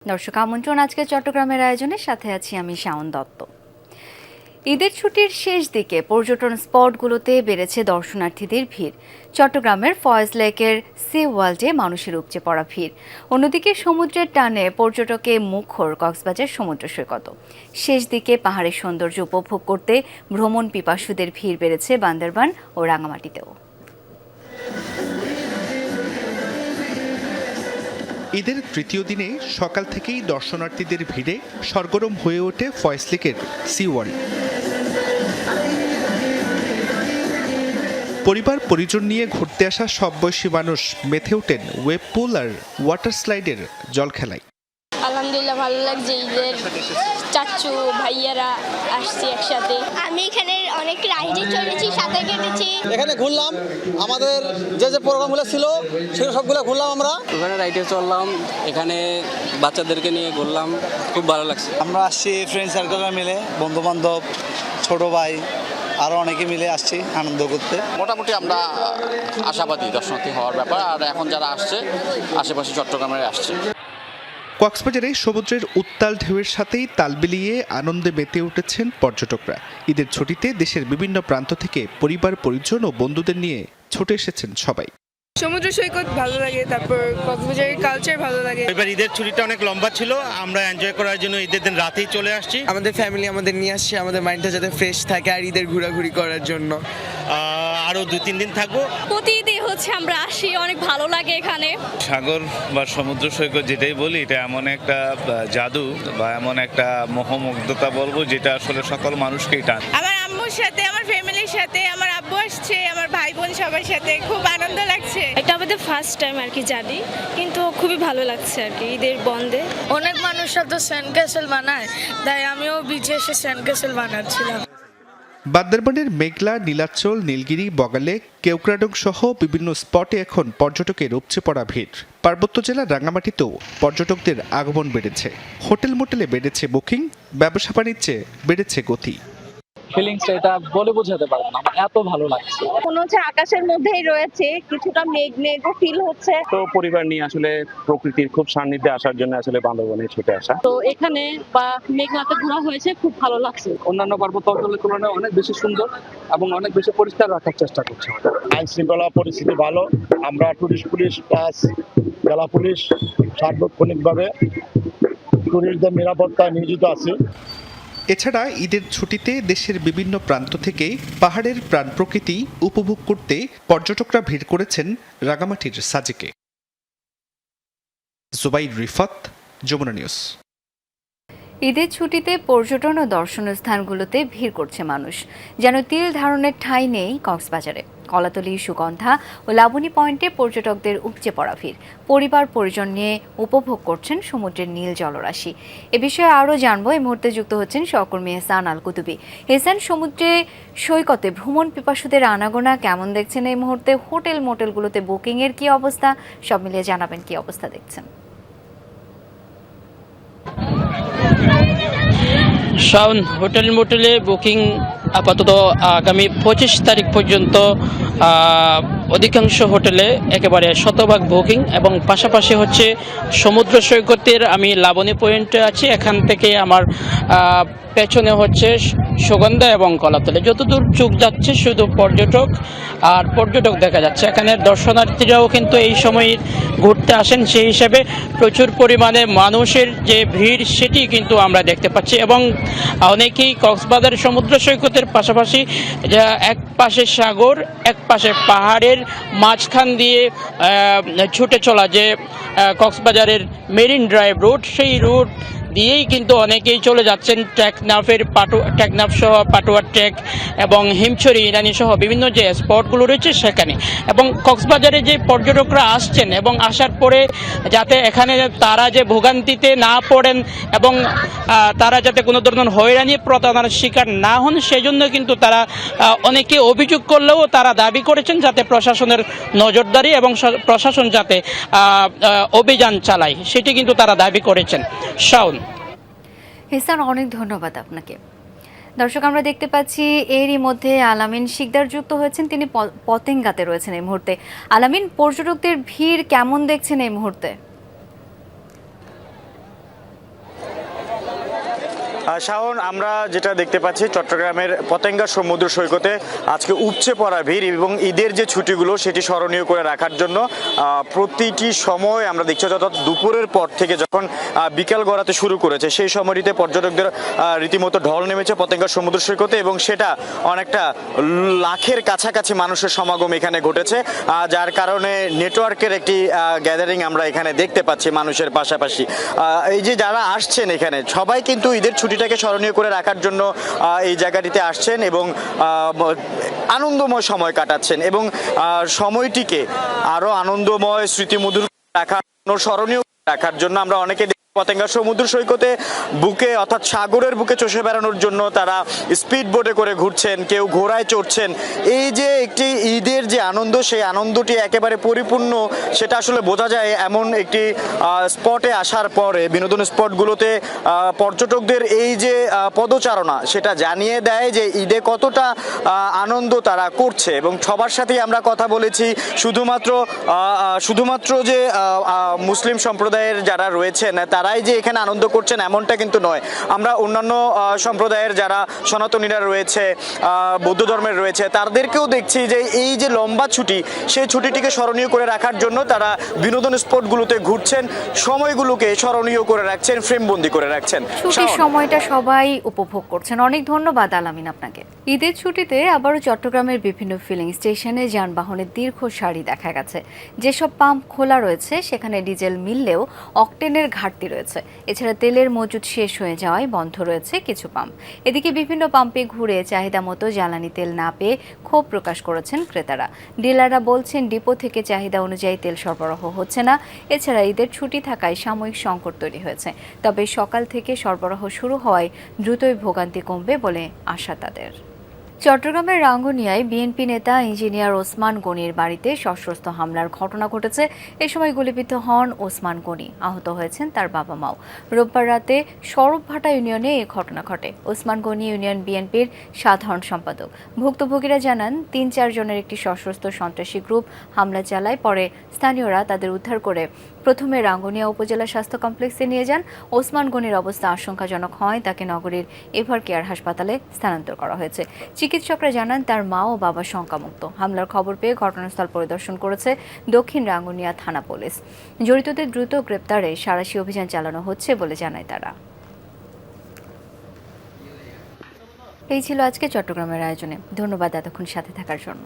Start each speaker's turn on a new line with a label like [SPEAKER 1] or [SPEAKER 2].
[SPEAKER 1] দর্শক আমন্ত্রণ আজকে চট্টগ্রামের আয়োজনের সাথে আছি আমি শাওন দত্ত। ঈদের ছুটির শেষ দিকে পর্যটন স্পটগুলোতে বেড়েছে দর্শনার্থীদের ভিড়। চট্টগ্রামের ফয়েজ লেকের সি ওয়ার্ল্ডে মানুষের উপচে পড়া ভিড়। অন্যদিকে সমুদ্রের টানে পর্যটকে মুখর কক্সবাজার সমুদ্র সৈকত। শেষ দিকে পাহাড়ের সৌন্দর্য উপভোগ করতে ভ্রমণ পিপাসুদের ভিড় বেড়েছে বান্দরবান ও রাঙামাটিতেও।
[SPEAKER 2] ঈদের তৃতীয় দিনে সকাল থেকেই দর্শনার্থীদের ভিড়ে সরগরম হয়ে ওঠে ফয়েজ লেকের সি ওয়ার্ল্ড। পরিবার পরিজন নিয়ে ঘুরতে আসা সব বয়সী মানুষ মেতে ওঠেন ওয়েব পুল আর ওয়াটার স্লাইডের জল খেলায়।
[SPEAKER 3] আলহামদুলিল্লাহ ভালো লাগছে। ঈদের চাচু ভাইয়ারা আসছি একসাথে। আমি এখানে অনেক রাইডে চড়েছি, সাঁতার কেটেছি।
[SPEAKER 4] এখানে ঘুরলাম, আমাদের যে প্রোগ্রামগুলো ছিল সেগুলো সবগুলো ঘুরলাম। আমরা
[SPEAKER 5] ওখানে রাইডে চললাম, এখানে বাচ্চাদেরকে নিয়ে ঘুরলাম, খুব ভালো লাগছে।
[SPEAKER 4] আমরা আসছি ফ্রেন্ড সার্কেলরা মিলে, বন্ধু বান্ধব, ছোট ভাই আরও অনেকে মিলে আসছি আনন্দ করতে।
[SPEAKER 6] মোটামুটি আমরা আশাবাদী দর্শনার্থী হওয়ার ব্যাপার। আর এখন যারা আসছে আশেপাশে চট্টগ্রামে আসছে।
[SPEAKER 2] কক্সবাজারে সমুদ্রের উত্তাল ঢেউয়ের সাথেই তাল মিলিয়ে আনন্দে মেতে উঠেছেন পর্যটকরা। ঈদের ছুটিতে দেশের বিভিন্ন প্রান্ত থেকে পরিবার পরিজন ও বন্ধুদের নিয়ে ছুটে এসেছেন সবাই।
[SPEAKER 7] সমুদ্র সৈকত ভালো লাগে, তারপর কক্সবাজারের কালচার ভালো লাগে।
[SPEAKER 8] এবার ঈদের ছুটিটা অনেক লম্বা ছিল, আমরা এনজয় করার জন্য ঈদের দিন রাতেই চলে আসছি।
[SPEAKER 9] আমাদের ফ্যামিলি আমাদের নিয়ে আসছে, আমাদের মাইন্ডটা যাতে ফ্রেশ থাকে আর ঈদের ঘোরাঘুরি করার জন্য।
[SPEAKER 8] আরও 2-3 দিন থাকবো।
[SPEAKER 3] প্রতি ঈদে আমরা আসি, অনেক ভালো লাগে এখানে।
[SPEAKER 10] সাগর বা সমুদ্র সৈকত যেটাই বলি, এটা এমন একটা জাদু বা এমন একটা মোহমুগ্ধতা বলবো, যেটা আসলে সকল মানুষকেই টান।
[SPEAKER 7] আমার আম্মুর সাথে, আমার ফ্যামিলির সাথে, আমার আব্বু আসছে, আমার ভাই বোন সবার সাথে খুব আনন্দ লাগছে।
[SPEAKER 3] এটা আমাদের ফার্স্ট টাইম আর কি জানি, কিন্তু খুবই ভালো লাগছে আর কি ঈদের বন্ধে।
[SPEAKER 7] অনেক মানুষ সাথে স্যান্ড ক্যাসেল বানায়, তাই আমিও বিচে এসে স্যান্ড ক্যাসেল বানাচ্ছিলাম।
[SPEAKER 2] বান্দরবানের মেঘলা, নীলাচল, নীলগিরি, বগালে, কেওক্রাডং সহ বিভিন্ন স্পটে এখন পর্যটকের উপচে পড়া ভিড়। পার্বত্য জেলার রাঙামাটিতেও পর্যটকদের আগমন বেড়েছে। হোটেল মোটেলে বেড়েছে বুকিং, ব্যবসা বাণিজ্যে বেড়েছে গতি।
[SPEAKER 5] ফিলিংসটা এটা বলে বোঝাতে পারবো না, আমার এত ভালো লাগছে।
[SPEAKER 11] মনে হচ্ছে আকাশের মধ্যেই রয়েছে, কিছুটা মেঘ মেঘও ফিল হচ্ছে।
[SPEAKER 12] তো পরিবার নিয়ে আসলে প্রকৃতির খুব সান্নিধ্যে আসার জন্য আসলে বান্দরবনে ছুটে আসা।
[SPEAKER 11] তো এখানে বা মেঘনাতে ঘোরা হয়েছে, খুব ভালো লাগছে।
[SPEAKER 5] অন্যান্য পার্বত্য অঞ্চলের তুলনায় অনেক বেশি সুন্দর এবং অনেক বেশি পরিষ্কার রাখার চেষ্টা করছে।
[SPEAKER 12] আইন শৃঙ্খলা পরিস্থিতি ভালো, আমরা টুরিস্ট পুলিশ প্লাস জেলা পুলিশ সার্বক্ষণিকভাবে টুরিস্টদের নিরাপত্তায় নিয়োজিত আছি।
[SPEAKER 2] এছাড়া ঈদের ছুটিতে দেশের বিভিন্ন প্রান্ত থেকে পাহাড়ের প্রাণ প্রকৃতি উপভোগ করতে পর্যটকরা ভিড় করেছেন রাঙামাটির সাজেকে। জুবাইর রিফাত, যমুনা নিউজ।
[SPEAKER 1] ঈদের ছুটিতে পর্যটন ও দর্শনীয় স্থানগুলোতে ভিড় করছে মানুষ, যেন তিল ধারণের ঠাঁই নেই কক্সবাজারে। কলাতলী, সুগন্ধা ও লাবণী পয়েন্টে পর্যটকদের উপচে পড়া ভিড়। পরিবার পরিজন নিয়ে উপভোগ করছেন সমুদ্রের নীল জলরাশি। এ বিষয়ে আরও জানবো, এই মুহূর্তে যুক্ত হচ্ছেন সহকর্মী এহসান আল কুতুবী। এহসান, সমুদ্রে সৈকতে ভ্রমণ পিপাসুদের আনাগোনা কেমন দেখছেন এই মুহূর্তে? হোটেল মোটেলগুলোতে বুকিংয়ের কি অবস্থা? সব মিলিয়ে জানাবেন কি অবস্থা দেখছেন।
[SPEAKER 5] শাওন, হোটেল মোটেলে বুকিং আপাতত আগামী 25 তারিখ পর্যন্ত অধিকাংশ হোটেলে একেবারে শতভাগ বুকিং, এবং পাশাপাশি হচ্ছে সমুদ্র সৈকতের আমি লাবণী পয়েন্টে আছি। এখান থেকে আমার পেছনে হচ্ছে সুগন্ধা এবং কলাতলে। যতদূর চোখ যাচ্ছে শুধু পর্যটক আর পর্যটক দেখা যাচ্ছে। এখানে দর্শনার্থীরাও কিন্তু এই সময় ঘুরতে আসেন, সেই হিসেবে প্রচুর পরিমাণে মানুষের যে ভিড় সেটি কিন্তু আমরা দেখতে পাচ্ছি। এবং অনেকেই কক্সবাজার সমুদ্র সৈকতের পাশাপাশি এক পাশে সাগর, এক পাশে পাহাড়ের মাঝখান দিয়ে ছুটে চলা যে কক্সবাজারের মেরিন ড্রাইভ রুট, সেই রুট দিয়েই কিন্তু অনেকেই চলে যাচ্ছেন টেকনাফ সহ পাটুয়া ট্রেক এবং হিমছড়ি, ইরানি সহ বিভিন্ন যে স্পটগুলো রয়েছে সেখানে। এবং কক্সবাজারে যে পর্যটকরা আসছেন এবং আসার পরে যাতে এখানে তারা যে ভোগান্তিতে না পড়েন এবং তারা যাতে কোনো ধরনের হয়রানি প্রতারণার শিকার না হন, সেজন্য কিন্তু তারা অনেকে অভিযোগ করলেও তারা দাবি করেছেন যাতে প্রশাসনের নজরদারি এবং প্রশাসন যাতে অভিযান চালায়, সেটি কিন্তু তারা দাবি করেছেন। শাওন,
[SPEAKER 1] হেসান, অনেক ধন্যবাদ আপনাকে। দর্শক, আমরা দেখতে পাচ্ছি এরই মধ্যে আলামিন শিকদার যুক্ত হয়েছেন, তিনি পতেঙ্গাতে রয়েছেন এই মুহূর্তে। আলামিন, পর্যটকদের ভিড় কেমন দেখছেন এই মুহূর্তে?
[SPEAKER 13] শাওন, আমরা যেটা দেখতে পাচ্ছি চট্টগ্রামের পতেঙ্গা সমুদ্র সৈকতে আজকে উপচে পড়া ভিড় এবং ঈদের যে ছুটিগুলো সেটি স্মরণীয় করে রাখার জন্য প্রতিটি সময় আমরা দেখছি, অর্থাৎ দুপুরের পর থেকে যখন বিকাল গড়াতে শুরু করেছে সেই সময়টিতে পর্যটকদের রীতিমতো ঢল নেমেছে পতেঙ্গা সমুদ্র সৈকতে এবং সেটা অনেকটা লাখের কাছাকাছি মানুষের সমাগম এখানে ঘটেছে, যার কারণে নেটওয়ার্কের একটি গ্যাদারিং আমরা এখানে দেখতে পাচ্ছি মানুষের পাশাপাশি। এই যে যারা আসছেন এখানে সবাই কিন্তু ঈদের ছুটিটাকে স্মরণীয় করে রাখার জন্য এই জায়গাটিতে আসছেন এবং আনন্দময় সময় কাটাচ্ছেন এবং সময়টিকে আরো আনন্দময় স্মৃতিমধুর রাখার স্মরণীয় রাখার জন্য আমরা অনেকে পতেঙ্গা সমুদ্র সৈকতে বুকে অর্থাৎ সাগরের বুকে চষে বেড়ানোর জন্য তারা স্পিড বোটে করে ঘুরছেন, কেউ ঘোড়ায় চড়ছেন। এই যে একটি ঈদের যে আনন্দ, সেই আনন্দটি একেবারে পরিপূর্ণ সেটা আসলে বোঝা যায় এমন একটি স্পটে আসার পরে। বিনোদন স্পটগুলোতে পর্যটকদের এই যে পদচারণা সেটা জানিয়ে দেয় যে ঈদে কতটা আনন্দ তারা করছে এবং সবার সাথেই আমরা কথা বলেছি। শুধুমাত্র যে মুসলিম সম্প্রদায়ের যারা রয়েছেন তারাই যে এখানে আনন্দ করছেন এমনটা কিন্তু নয়। আমরা অন্যান্য সম্প্রদায়ের যারা সনাতনীরা রয়েছে, বৌদ্ধ ধর্মের রয়েছে, তাদেরকেও দেখছি যে এই যে লম্বা ছুটি সেই ছুটিটিকে স্মরণীয় করে রাখার জন্য তারা বিনোদন স্পটগুলোতে ঘুরছেন, সময়গুলোকে স্মরণীয় করে রাখছেন, ফ্রেমবন্দি করে রাখছেন।
[SPEAKER 1] ছুটির সময়টা সবাই উপভোগ করছেন। অনেক ধন্যবাদ আলামিন আপনাকে। ঈদের ছুটিতে আবারও চট্টগ্রামের বিভিন্ন ফিলিং স্টেশনে যানবাহনের দীর্ঘ সারি দেখা গেছে। যেসব পাম্প খোলা রয়েছে সেখানে ডিজেল মিললেও অকটেনের ঘাটতি রয়েছে। এছাড়া তেলের মজুদ শেষ হয়ে যাওয়ায় বন্ধ রয়েছে কিছু পাম্প। এদিকে বিভিন্ন পাম্পে ঘুরে চাহিদা মতো জ্বালানি তেল না পেয়ে ক্ষোভ প্রকাশ করেছেন ক্রেতারা। ডিলাররা বলছেন ডিপো থেকে চাহিদা অনুযায়ী তেল সরবরাহ হচ্ছে না। এছাড়া ঈদের ছুটি থাকায় সাময়িক সংকট তৈরি হয়েছে। তবে সকাল থেকে সরবরাহ শুরু হওয়ায় দ্রুতই ভোগান্তি কমবে বলে আশা তাদের। চট্টগ্রামের রাঙ্গুনিয়ায় বিএনপি নেতা ইঞ্জিনিয়ার ওসমান গনির বাড়িতে সশস্ত্র হামলার ঘটনা ঘটেছে। এ সময় গুলিবিদ্ধ হন ওসমান গনি, আহত হয়েছেন তার বাবা মাও। রোববার রাতে সরবভাটা ইউনিয়নে এই ঘটনা ঘটে। ওসমান গনি ইউনিয়ন বিএনপির সাধারণ সম্পাদক। ভুক্তভোগীরা জানান ৩-৪ জনের একটি সশস্ত্র সন্ত্রাসী গ্রুপ হামলা চালায়। পরে স্থানীয়রা তাদের উদ্ধার করে প্রথমে রাঙ্গুনিয়া উপজেলা স্বাস্থ্য কমপ্লেক্সে নিয়ে যান। ওসমান গনির অবস্থা আশঙ্কাজনক হয় তাকে নগরীর এভার কেয়ার হাসপাতালে স্থানান্তর করা হয়েছে। চিকিৎসকরা জানান তার মা ও বাবা শঙ্কামুক্ত। হামলার খবর পেয়ে ঘটনাস্থল পরিদর্শন করেছে দক্ষিণ রাঙ্গুনিয়া থানা পুলিশ। জড়িতদের দ্রুত গ্রেপ্তারে সাঁড়াশি অভিযান চালানো হচ্ছে বলে জানায় তারা। এই ছিল আজকে চট্টগ্রামের আয়োজনে। ধন্যবাদ এতক্ষণ সাথে থাকার জন্য।